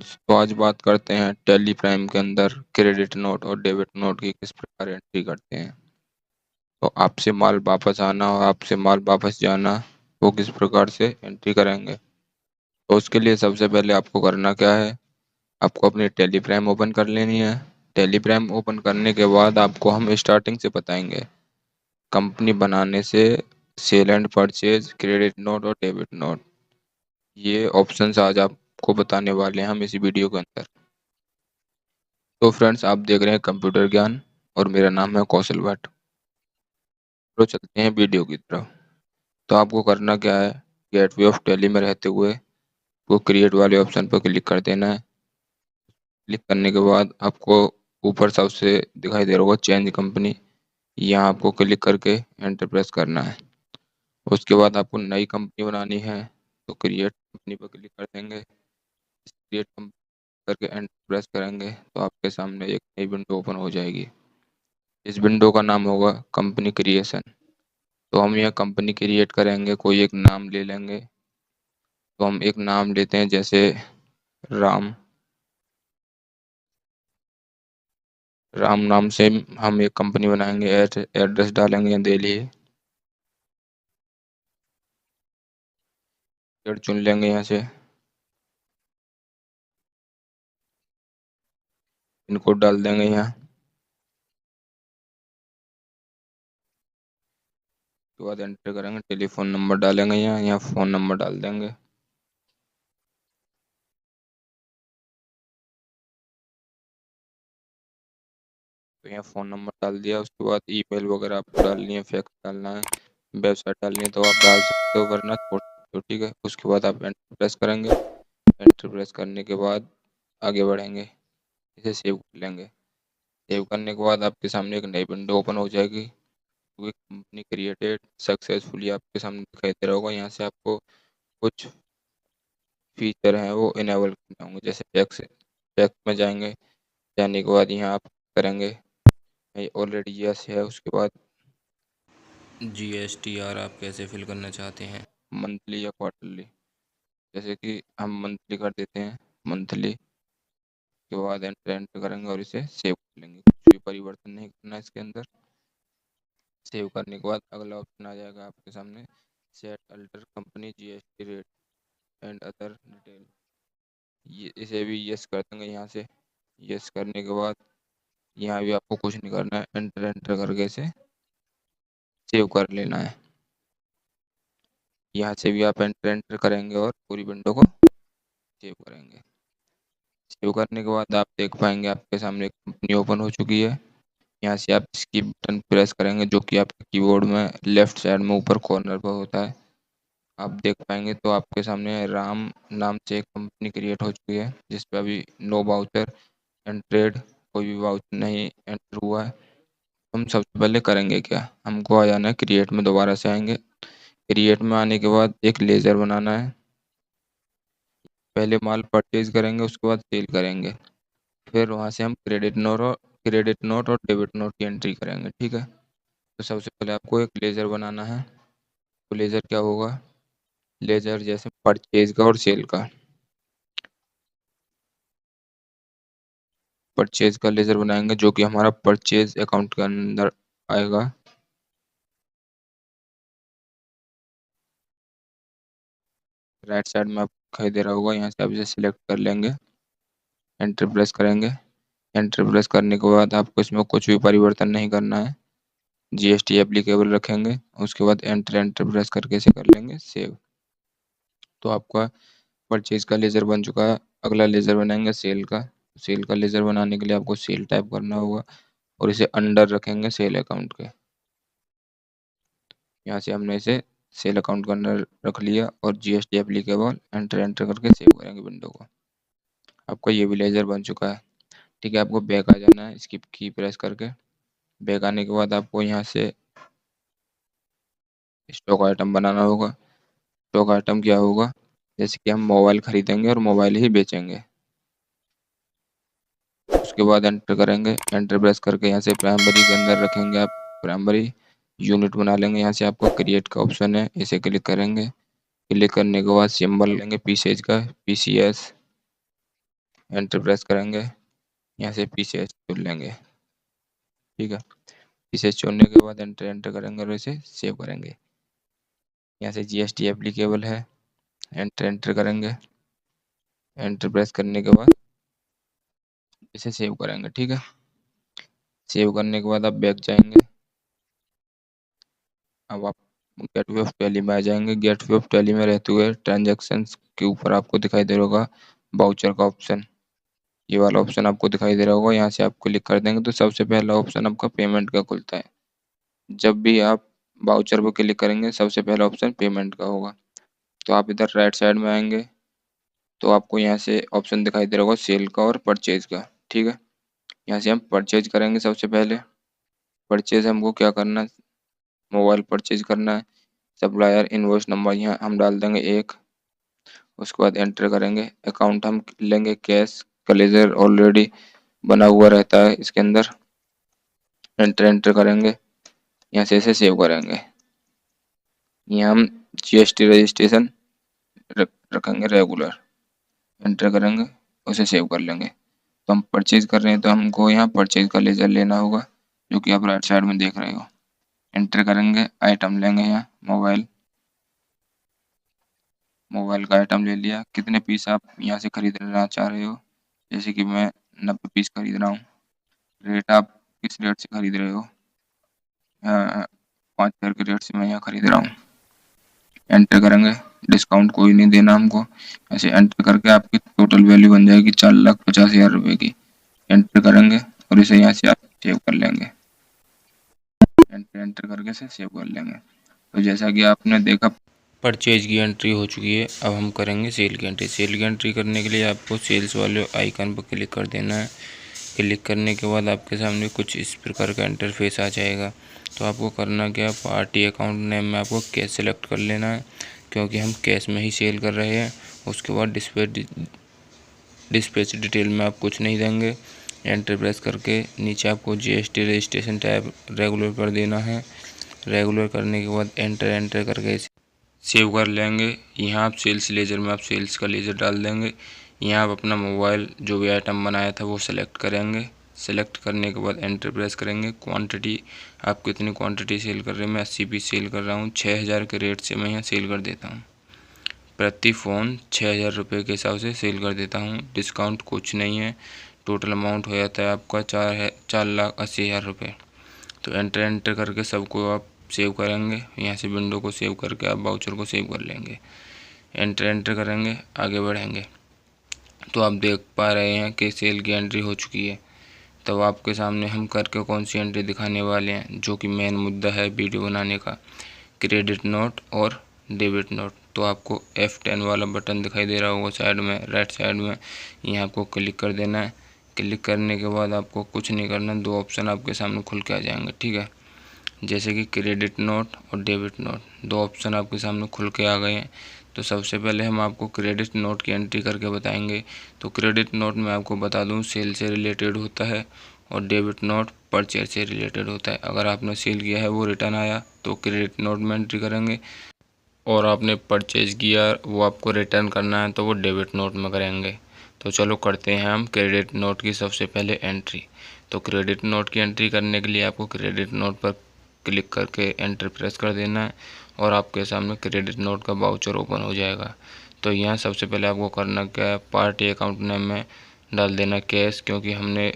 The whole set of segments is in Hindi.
तो आज बात करते हैं टैली प्राइम के अंदर क्रेडिट नोट और डेबिट नोट की किस प्रकार एंट्री करते हैं। तो आपसे माल वापस आना और आपसे माल वापस जाना, वो किस प्रकार से एंट्री करेंगे। तो उसके लिए सबसे पहले आपको करना क्या है, आपको अपनी टैली प्राइम ओपन कर लेनी है। टैली प्राइम ओपन करने के बाद आपको हम स्टार्टिंग से बताएंगे, कंपनी बनाने से sale and purchase, credit note और डेबिट नोट, ये ऑप्शंस आज आपको बताने वाले हैं हम इसी वीडियो के अंदर। तो फ्रेंड्स, आप देख रहे हैं कंप्यूटर ज्ञान और मेरा नाम है कौशल भट्ट। तो चलते हैं वीडियो की तरफ। तो आपको करना क्या है, गेटवे ऑफ टैली में रहते हुए वो क्रिएट वाले ऑप्शन पर क्लिक कर देना है। क्लिक करने के बाद आपको ऊपर सबसे दिखाई दे रहा होगा चेंज कंपनी, यहाँ आपको क्लिक करके एंटर प्रेस करना है। उसके बाद आपको नई कंपनी बनानी है, तो क्रिएट कंपनी पर क्लिक कर देंगे। क्रिएट कंपनी करके एंटर प्रेस करेंगे तो आपके सामने एक नई विंडो ओपन हो जाएगी। इस विंडो का नाम होगा कंपनी क्रिएशन। तो हम यह कंपनी क्रिएट करेंगे, कोई एक नाम ले लेंगे। तो हम एक नाम लेते हैं, जैसे राम। राम नाम से हम एक कंपनी बनाएंगे। एड्रेस डालेंगे दिल्ली। स्टेट चुन लेंगे यहाँ से। पिन कोड डाल देंगे यहाँ। उसके बाद एंटर करेंगे, टेलीफोन नंबर डालेंगे यहाँ, यहाँ फ़ोन नंबर डाल देंगे। तो यहाँ फ़ोन नंबर डाल दिया। उसके बाद ईमेल वगैरह आपको डालनी है, फैक्स डालना है, वेबसाइट डालनी है तो आप डाल सकते हो, वरना छोड़ सकते हो, ठीक है। उसके बाद आप एंटर प्रेस करेंगे। एंटर प्रेस करने के बाद आगे बढ़ेंगे, इसे सेव कर लेंगे। सेव करने के बाद आपके सामने एक नई विंडो ओपन हो जाएगी। क्योंकि कंपनी क्रिएटेड सक्सेसफुली आपके सामने दिखाई दे रहा होगा। यहाँ से आपको कुछ फीचर हैं वो इनेबल करने होंगे, जैसे टैक्स। टैक्स में जाएंगे, जाने के बाद यहाँ आप करेंगे ऑलरेडी यस है। उसके बाद GSTR आप कैसे फिल करना चाहते हैं, मंथली या क्वार्टरली। जैसे कि हम मंथली कर देते हैं, मंथली। के बाद एंटर एंटर करेंगे और इसे सेव कर लेंगे। कुछ भी परिवर्तन नहीं करना है इसके अंदर। सेव करने के बाद अगला ऑप्शन आ जाएगा आपके सामने, set alter company GST rate and other detail. ये इसे भी यस कर देंगे यहाँ से। यस करने के बाद यहाँ भी आपको कुछ नहीं करना है, एंटर एंटर करके इसे सेव कर लेना है। यहाँ से भी आप एंटर एंटर करेंगे और पूरी विंडो को सेव करेंगे। सेव करने के बाद आप देख पाएंगे आपके सामने कंपनी ओपन हो चुकी है। यहाँ से आप इसकी बटन प्रेस करेंगे, जो कि आपके कीबोर्ड में लेफ्ट साइड में ऊपर कॉर्नर पर होता है। आप देख पाएंगे तो आपके सामने राम नाम से एक कंपनी क्रिएट हो चुकी है, जिस पे अभी नो वाउचर एंट्रेड, कोई भी वाउचर नहीं एंटर हुआ है। हम सबसे पहले करेंगे क्या, हमको आ जाना है क्रिएट में, दोबारा से आएंगे। क्रिएट में आने के बाद एक लेज़र बनाना है। पहले माल परचेज करेंगे, उसके बाद सेल करेंगे। फिर वहाँ से हम क्रेडिट नोट और डेबिट नोट की एंट्री करेंगे, ठीक है। तो सबसे पहले आपको एक लेज़र बनाना है। तो लेज़र क्या होगा, लेज़र जैसे परचेज का और सेल का। परचेज का लेज़र बनाएंगे, जो कि हमारा परचेज अकाउंट के अंदर आएगा। राइट साइड में आपको दिखाई दे रहा होगा, यहाँ से आप इसे सिलेक्ट कर लेंगे। एंटर प्रेस करेंगे। एंटर प्रेस करने के बाद आपको इसमें कुछ भी परिवर्तन नहीं करना है, GST एप्लीकेबल रखेंगे। उसके बाद एंटर एंटर प्रेस करके इसे कर लेंगे सेव। तो आपका परचेज का लेज़र बन चुका है। अगला लेज़र बनाएंगे सेल का। सेल का लेज़र बनाने के लिए आपको सेल टाइप करना होगा और इसे अंडर रखेंगे सेल अकाउंट के। यहाँ से हमने इसे सेल अकाउंट के अंदर रख लिया और GST एप्लीकेबल एंटर एंटर करके सेव करेंगे विंडो को। आपका ये भी लेज़र बन चुका है, ठीक है। आपको बैक आ जाना है, स्किप की प्रेस करके। बैक आने के बाद आपको यहाँ से स्टॉक आइटम बनाना होगा। स्टॉक आइटम क्या होगा, जैसे कि हम मोबाइल खरीदेंगे और मोबाइल ही बेचेंगे। उसके बाद एंटर करेंगे। एंटर प्रेस करके यहाँ से प्राइमरी के अंदर रखेंगे आप, प्राइमरी यूनिट बना लेंगे। यहाँ से आपको क्रिएट का ऑप्शन है, इसे क्लिक करेंगे। क्लिक करने के बाद सिंबल लेंगे पीसेज का, PCS। एंटर प्रेस करेंगे, यहाँ से पीसीएच चुन लेंगे। ठीक है, पीसीएच चुनने के बाद एंटर करेंगे और इसे सेव करेंगे। यहाँ से जीएसटी एप्लीकेबल है, एंटर करेंगे। एंटर प्रेस करने के बाद इसे सेव करेंगे। ठीक है, सेव करने के बाद आप बैक जाएंगे। अब आप गेटवे ऑफ टैली में आ जाएंगे। गेटवे ऑफ टैली में रहते हुए ट्रांजैक्शंस के ऊपर आपको दिखाई दे रहा होगा वाउचर का ऑप्शन, ये वाला ऑप्शन आपको दिखाई दे रहा होगा। यहाँ से आप क्लिक कर देंगे तो सबसे पहला ऑप्शन आपका पेमेंट का खुलता है। जब भी आप वाउचर पर क्लिक करेंगे सबसे पहला ऑप्शन पेमेंट का होगा। तो आप इधर राइट साइड में आएंगे तो आपको यहाँ से ऑप्शन दिखाई दे रहा होगा सेल का और परचेज का। ठीक है, यहाँ से हम परचेज करेंगे। सबसे पहले परचेज हमको क्या करना है, मोबाइल परचेज करना है। सप्लायर इनवॉइस नंबर यहाँ हम डाल देंगे 1। उसके बाद एंटर करेंगे। अकाउंट हम लेंगे कैश, क्लेजर ऑलरेडी बना हुआ रहता है इसके अंदर। एंटर करेंगे, यहाँ से इसे सेव करेंगे। यहाँ हम जीएसटी रजिस्ट्रेशन रखेंगे रेगुलर। एंटर करेंगे, उसे सेव कर लेंगे। तो हम परचेज कर रहे हैं तो हमको यहाँ परचेज का लेजर लेना होगा, जो कि आप राइट साइड में देख रहे हो। एंटर करेंगे, आइटम लेंगे यहाँ मोबाइल का आइटम ले लिया। कितने पीस आप यहाँ से खरीदना चाह रहे हो, जैसे कि मैं 90 पीस खरीद रहा हूँ। रेट आप किस रेट से खरीद रहे हो, 5,000 के रेट से मैं यहाँ खरीद रहा हूँ। एंटर करेंगे, डिस्काउंट कोई नहीं देना हमको। ऐसे एंटर करके आपकी टोटल वैल्यू बन जाएगी 4,50,000 रुपये की। एंटर करेंगे और इसे यहाँ से आप सेव कर लेंगे। एंटर करके इसे सेव कर लेंगे। तो जैसा कि आपने देखा परचेज की एंट्री हो चुकी है। अब हम करेंगे सेल की एंट्री। सेल की एंट्री करने के लिए आपको सेल्स वाले आइकन पर क्लिक कर देना है। क्लिक करने के बाद आपके सामने कुछ इस प्रकार का इंटरफेस आ जाएगा। तो आपको करना क्या, पार्टी अकाउंट नेम में आपको कैश सेलेक्ट कर लेना है, क्योंकि हम कैश में ही सेल कर रहे हैं। उसके बाद डिस्पैच डिटेल में आप कुछ नहीं देंगे। एंटर प्रेस करके नीचे आपको जीएसटी रजिस्ट्रेशन टैब रेगुलर कर देना है। रेगुलर करने के बाद एंटर करके सेव कर लेंगे। यहाँ आप सेल्स लेजर में आप सेल्स का लेजर डाल देंगे। यहाँ आप अपना मोबाइल जो भी आइटम बनाया था वो सेलेक्ट करेंगे। सेलेक्ट करने के बाद एंटर प्रेस करेंगे। क्वांटिटी आप कितनी क्वांटिटी सेल कर रहे हैं, मैं 80 पीस सेल कर रहा हूँ। 6,000 के रेट से मैं यहाँ सेल कर देता हूँ। प्रति फ़ोन 6,000 रुपये के हिसाब से सेल कर देता हूँ। डिस्काउंट कुछ नहीं है। टोटल अमाउंट हो जाता है आपका 4,80,000 रुपये। तो एंटर करके सबको आप सेव करेंगे। यहाँ से विंडो को सेव करके आप वाउचर को सेव कर लेंगे। एंटर करेंगे, आगे बढ़ेंगे तो आप देख पा रहे हैं कि सेल की एंट्री हो चुकी है। तब आपके सामने हम करके कौन सी एंट्री दिखाने वाले हैं, जो कि मेन मुद्दा है वीडियो बनाने का, क्रेडिट नोट और डेबिट नोट। तो आपको F10 वाला बटन दिखाई दे रहा होगा साइड में, राइट साइड में, यहाँ आपको क्लिक कर देना है। क्लिक करने के बाद आपको कुछ नहीं करना, 2 ऑप्शन आपके सामने खुल के आ जाएंगे। ठीक है, जैसे कि क्रेडिट नोट और डेबिट नोट, 2 ऑप्शन आपके सामने खुल के आ गए हैं। तो सबसे पहले हम आपको क्रेडिट नोट की एंट्री करके बताएंगे। तो क्रेडिट नोट में आपको बता दूं सेल से रिलेटेड होता है और डेबिट नोट परचेज से रिलेटेड होता है। अगर आपने सेल किया है वो रिटर्न आया तो क्रेडिट नोट में एंट्री करेंगे, और आपने परचेज किया वो आपको रिटर्न करना है तो वो डेबिट नोट में करेंगे। तो चलो करते हैं हम क्रेडिट नोट की सबसे पहले एंट्री। तो क्रेडिट नोट की एंट्री करने के लिए आपको क्रेडिट नोट पर क्लिक करके एंटर प्रेस कर देना है और आपके सामने क्रेडिट नोट का वाउचर ओपन हो जाएगा। तो यहाँ सबसे पहले आपको करना क्या है, पार्टी अकाउंट नेम में डाल देना कैश, क्योंकि हमने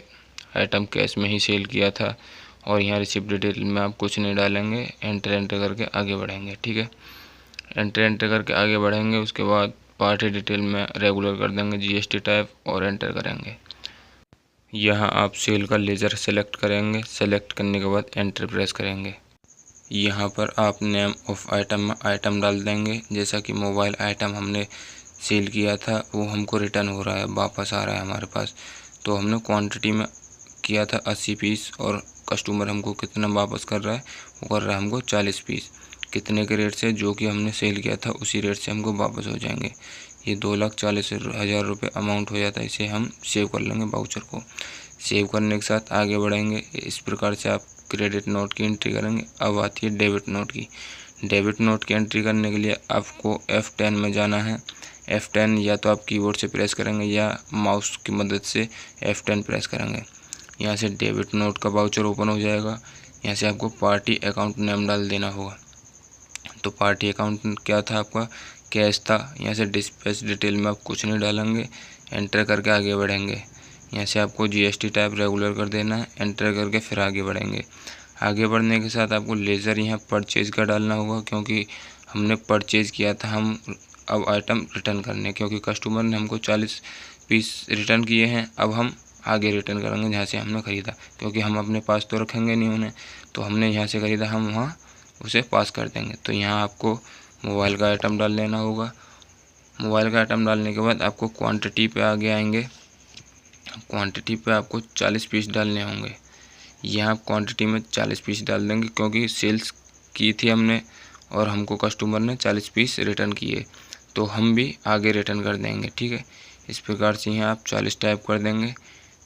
आइटम कैश में ही सेल किया था। और यहाँ रिसिप्ट डिटेल में आप कुछ नहीं डालेंगे। एंटर करके आगे बढ़ेंगे। ठीक है, एंटर करके आगे बढ़ेंगे। उसके बाद पार्टी डिटेल में रेगुलर कर देंगे जीएसटी टाइप और एंटर करेंगे। यहाँ आप सेल का लेजर सेलेक्ट करेंगे। सेलेक्ट करने के बाद एंटर प्रेस करेंगे। यहाँ पर आप नेम ऑफ आइटम में आइटम डाल देंगे। जैसा कि मोबाइल आइटम हमने सेल किया था वो हमको रिटर्न हो रहा है, वापस आ रहा है हमारे पास। तो हमने क्वांटिटी में किया था 80 पीस और कस्टमर हमको कितना वापस कर रहा है, वो कर रहा है हमको 40 पीस। कितने के रेट से, जो कि हमने सेल किया था उसी रेट से हमको वापस हो जाएंगे। ये 2,40,000 रुपये अमाउंट हो जाता है। इसे हम सेव कर लेंगे वाउचर को। सेव करने के साथ आगे बढ़ेंगे। इस प्रकार से आप क्रेडिट नोट की एंट्री करेंगे। अब आती है डेबिट नोट की। डेबिट नोट की एंट्री करने के लिए आपको F10 में जाना है। F10 या तो आप कीबोर्ड से प्रेस करेंगे या माउस की मदद से F10 प्रेस करेंगे। यहाँ से डेबिट नोट का वाउचर ओपन हो जाएगा। यहाँ से आपको पार्टी अकाउंट नेम डाल देना होगा। तो पार्टी अकाउंट क्या था आपका, कैश था। यहाँ से डिस्पैच डिटेल में आप कुछ नहीं डालेंगे, एंटर करके आगे बढ़ेंगे। यहाँ से आपको GST टाइप रेगुलर कर देना है, एंटर करके फिर आगे बढ़ेंगे। आगे बढ़ने के साथ आपको लेज़र यहाँ परचेज़ का डालना होगा, क्योंकि हमने परचेज़ किया था हम अब आइटम रिटर्न करने, क्योंकि कस्टमर ने हमको 40 पीस रिटर्न किए हैं। अब हम आगे रिटर्न करेंगे जहाँ से हमने ख़रीदा, क्योंकि हम अपने पास तो रखेंगे नहीं उन्हें, तो हमने यहाँ से ख़रीदा, हम वहाँ उसे पास कर देंगे। तो यहाँ आपको मोबाइल का आइटम डाल लेना होगा। मोबाइल का आइटम डालने के बाद आपको क्वांटिटी पे आगे आएंगे। क्वांटिटी पे आपको 40 पीस डालने होंगे। यहाँ आप क्वांटिटी में 40 पीस डाल देंगे, क्योंकि सेल्स की थी हमने और हमको कस्टमर ने 40 पीस रिटर्न किए, तो हम भी आगे रिटर्न कर देंगे। ठीक है, इस प्रकार से यहाँ आप 40 टाइप कर देंगे।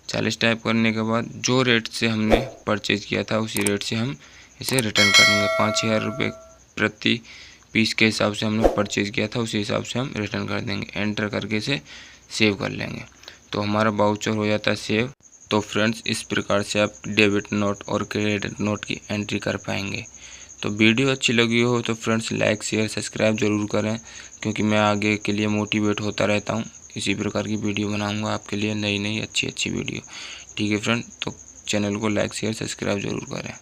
40 टाइप करने के बाद जो रेट से हमने परचेज़ किया था उसी रेट से हम इसे रिटर्न करेंगे। 5000 रुपये प्रति पीस के हिसाब से हमने परचेज़ किया था, उसी हिसाब से हम रिटर्न कर देंगे। एंटर करके इसे सेव कर लेंगे, तो हमारा वाउचर हो जाता है सेव। तो फ्रेंड्स, इस प्रकार से आप डेबिट नोट और क्रेडिट नोट की एंट्री कर पाएंगे। तो वीडियो अच्छी लगी हो तो फ्रेंड्स लाइक शेयर सब्सक्राइब ज़रूर करें, क्योंकि मैं आगे के लिए मोटिवेट होता रहता हूँ। इसी प्रकार की वीडियो बनाऊँगा आपके लिए, नई नई अच्छी अच्छी वीडियो। ठीक है फ्रेंड, तो चैनल को लाइक शेयर सब्सक्राइब ज़रूर करें।